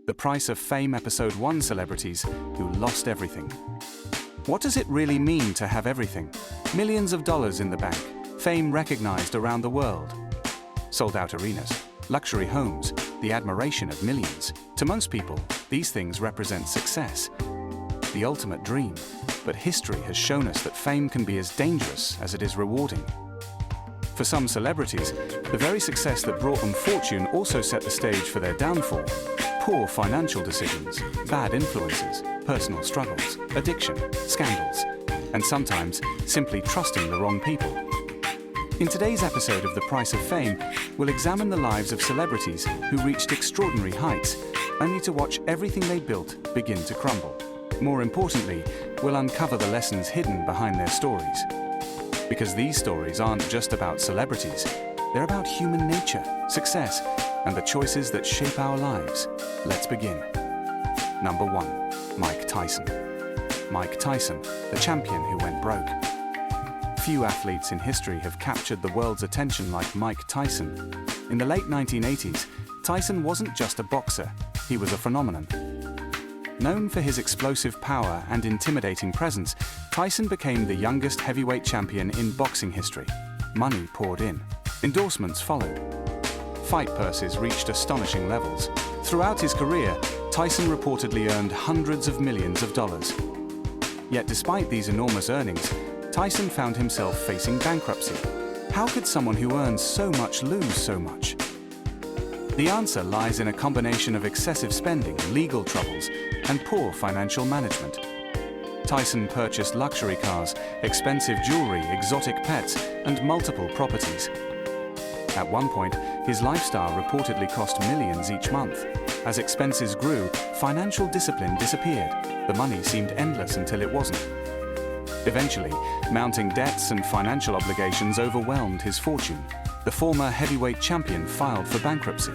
The Price of Fame Episode 1: Celebrities Who Lost Everything. What does it really mean to have everything? Millions of dollars in the bank, fame recognized around the world, sold-out arenas, luxury homes, the admiration of millions. To most people, these things represent success, the ultimate dream. But history has shown us that fame can be as dangerous as it is rewarding. For some celebrities, the very success that brought them fortune also set the stage for their downfall. Poor financial decisions, bad influences, personal struggles, addiction, scandals, and sometimes simply trusting the wrong people. In today's episode of The Price of Fame, we'll examine the lives of celebrities who reached extraordinary heights, only to watch everything they built begin to crumble. More importantly, we'll uncover the lessons hidden behind their stories. Because these stories aren't just about celebrities, they're about human nature, success, and the choices that shape our lives. Let's begin. Number 1. Mike Tyson. Mike Tyson, the champion who went broke. Few athletes in history have captured the world's attention like Mike Tyson. In the late 1980s, Tyson wasn't just a boxer, he was a phenomenon. Known for his explosive power and intimidating presence, Tyson became the youngest heavyweight champion in boxing history. Money poured in. Endorsements followed. Fight purses reached astonishing levels. Throughout his career, Tyson reportedly earned hundreds of millions of dollars. Yet despite these enormous earnings, Tyson found himself facing bankruptcy. How could someone who earns so much lose so much? The answer lies in a combination of excessive spending, legal troubles, and poor financial management. Tyson purchased luxury cars, expensive jewelry, exotic pets, and multiple properties. At one point, his lifestyle reportedly cost millions each month. As expenses grew, financial discipline disappeared. The money seemed endless until it wasn't. Eventually, mounting debts and financial obligations overwhelmed his fortune. The former heavyweight champion filed for bankruptcy.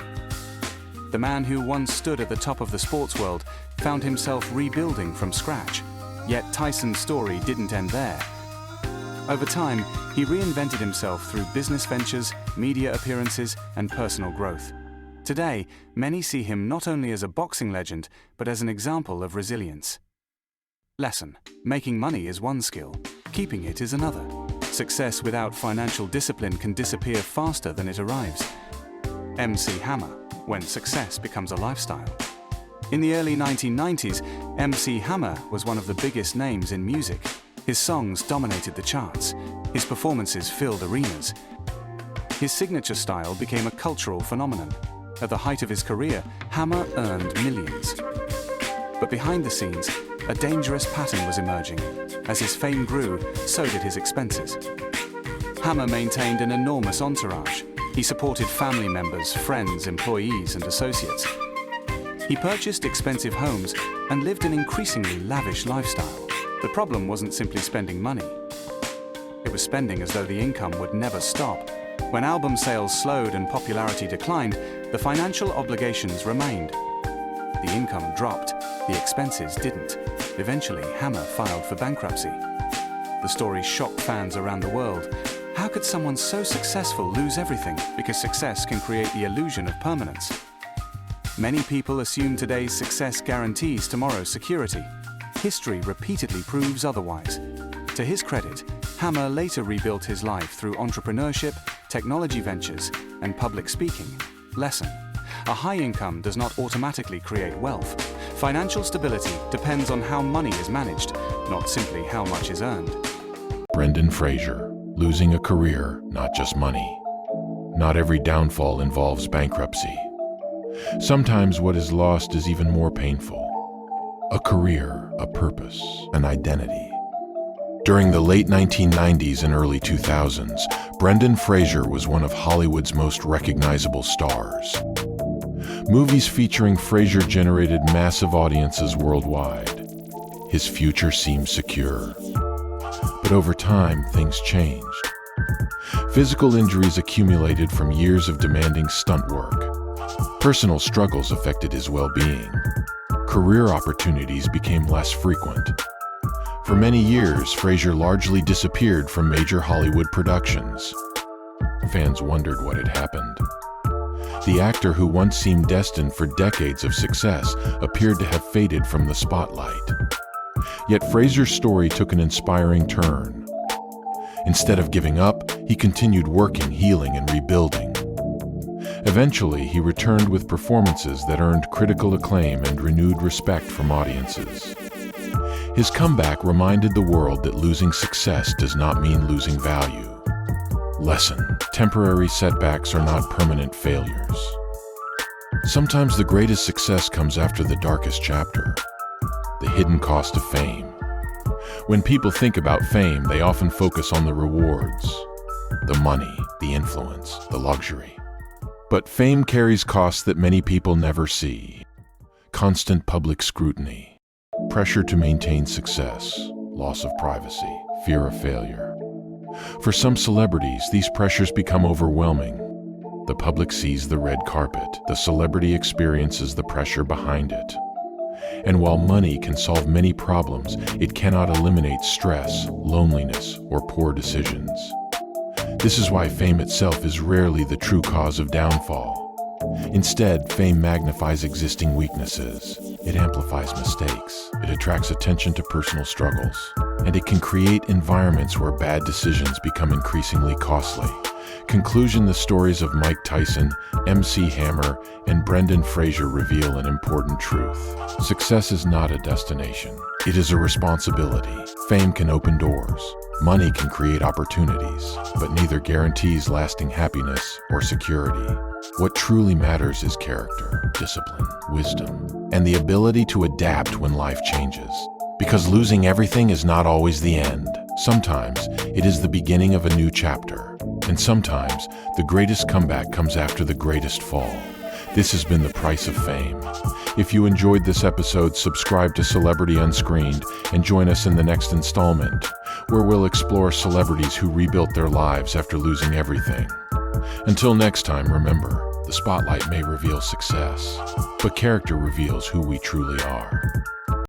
The man who once stood at the top of the sports world found himself rebuilding from scratch. Yet Tyson's story didn't end there. Over time, he reinvented himself through business ventures, media appearances, and personal growth. Today, many see him not only as a boxing legend, but as an example of resilience. Lesson: making money is one skill, keeping it is another. Success without financial discipline can disappear faster than it arrives. MC Hammer, when success becomes a lifestyle. In the early 1990s, MC Hammer was one of the biggest names in music. His songs dominated the charts. His performances filled arenas. His signature style became a cultural phenomenon. At the height of his career, Hammer earned millions. But behind the scenes, a dangerous pattern was emerging. As his fame grew, so did his expenses. Hammer maintained an enormous entourage. He supported family members, friends, employees, and associates. He purchased expensive homes and lived an increasingly lavish lifestyle. The problem wasn't simply spending money. It was spending as though the income would never stop. When album sales slowed and popularity declined, the financial obligations remained. The income dropped, the expenses didn't. Eventually, Hammer filed for bankruptcy. The story shocked fans around the world. How could someone so successful lose everything? Because success can create the illusion of permanence. Many people assume today's success guarantees tomorrow's security. History repeatedly proves otherwise. To his credit, Hammer later rebuilt his life through entrepreneurship, technology ventures, and public speaking. Lesson: a high income does not automatically create wealth. Financial stability depends on how money is managed, not simply how much is earned. Fraser, losing a career, not just money. Not every downfall involves bankruptcy. Sometimes what is lost is even more painful. A career, a purpose, an identity. During the late 1990s and early 2000s, Fraser was one of Hollywood's most recognizable stars. Movies featuring Fraser generated massive audiences worldwide. His future seemed secure. But over time, things changed. Physical injuries accumulated from years of demanding stunt work. Personal struggles affected his well-being. Career opportunities became less frequent. For many years, Fraser largely disappeared from major Hollywood productions. Fans wondered what had happened. The actor who once seemed destined for decades of success appeared to have faded from the spotlight. Yet Fraser's story took an inspiring turn. Instead of giving up, he continued working, healing, and rebuilding. Eventually, he returned with performances that earned critical acclaim and renewed respect from audiences. His comeback reminded the world that losing success does not mean losing value. Lesson: temporary setbacks are not permanent failures. Sometimes the greatest success comes after the darkest chapter. The hidden cost of fame. When people think about fame, they often focus on the rewards, the money, the influence, the luxury. But fame carries costs that many people never see. Constant public scrutiny, pressure to maintain success, loss of privacy, fear of failure. For some celebrities, these pressures become overwhelming. The public sees the red carpet, the celebrity experiences the pressure behind it. And while money can solve many problems, it cannot eliminate stress, loneliness, or poor decisions. This is why fame itself is rarely the true cause of downfall. Instead, fame magnifies existing weaknesses. It amplifies mistakes. It attracts attention to personal struggles. And it can create environments where bad decisions become increasingly costly. Conclusion: the stories of Mike Tyson, MC Hammer, and Fraser reveal an important truth. Success is not a destination. It is a responsibility. Fame can open doors. Money can create opportunities, but neither guarantees lasting happiness or security. What truly matters is character, discipline, wisdom, and the ability to adapt when life changes. Because losing everything is not always the end. Sometimes it is the beginning of a new chapter. And sometimes the greatest comeback comes after the greatest fall. This has been The Price of Fame. If you enjoyed this episode, subscribe to Celebrity Unscreened and join us in the next installment, where we'll explore celebrities who rebuilt their lives after losing everything. Until next time, remember, the spotlight may reveal success, but character reveals who we truly are.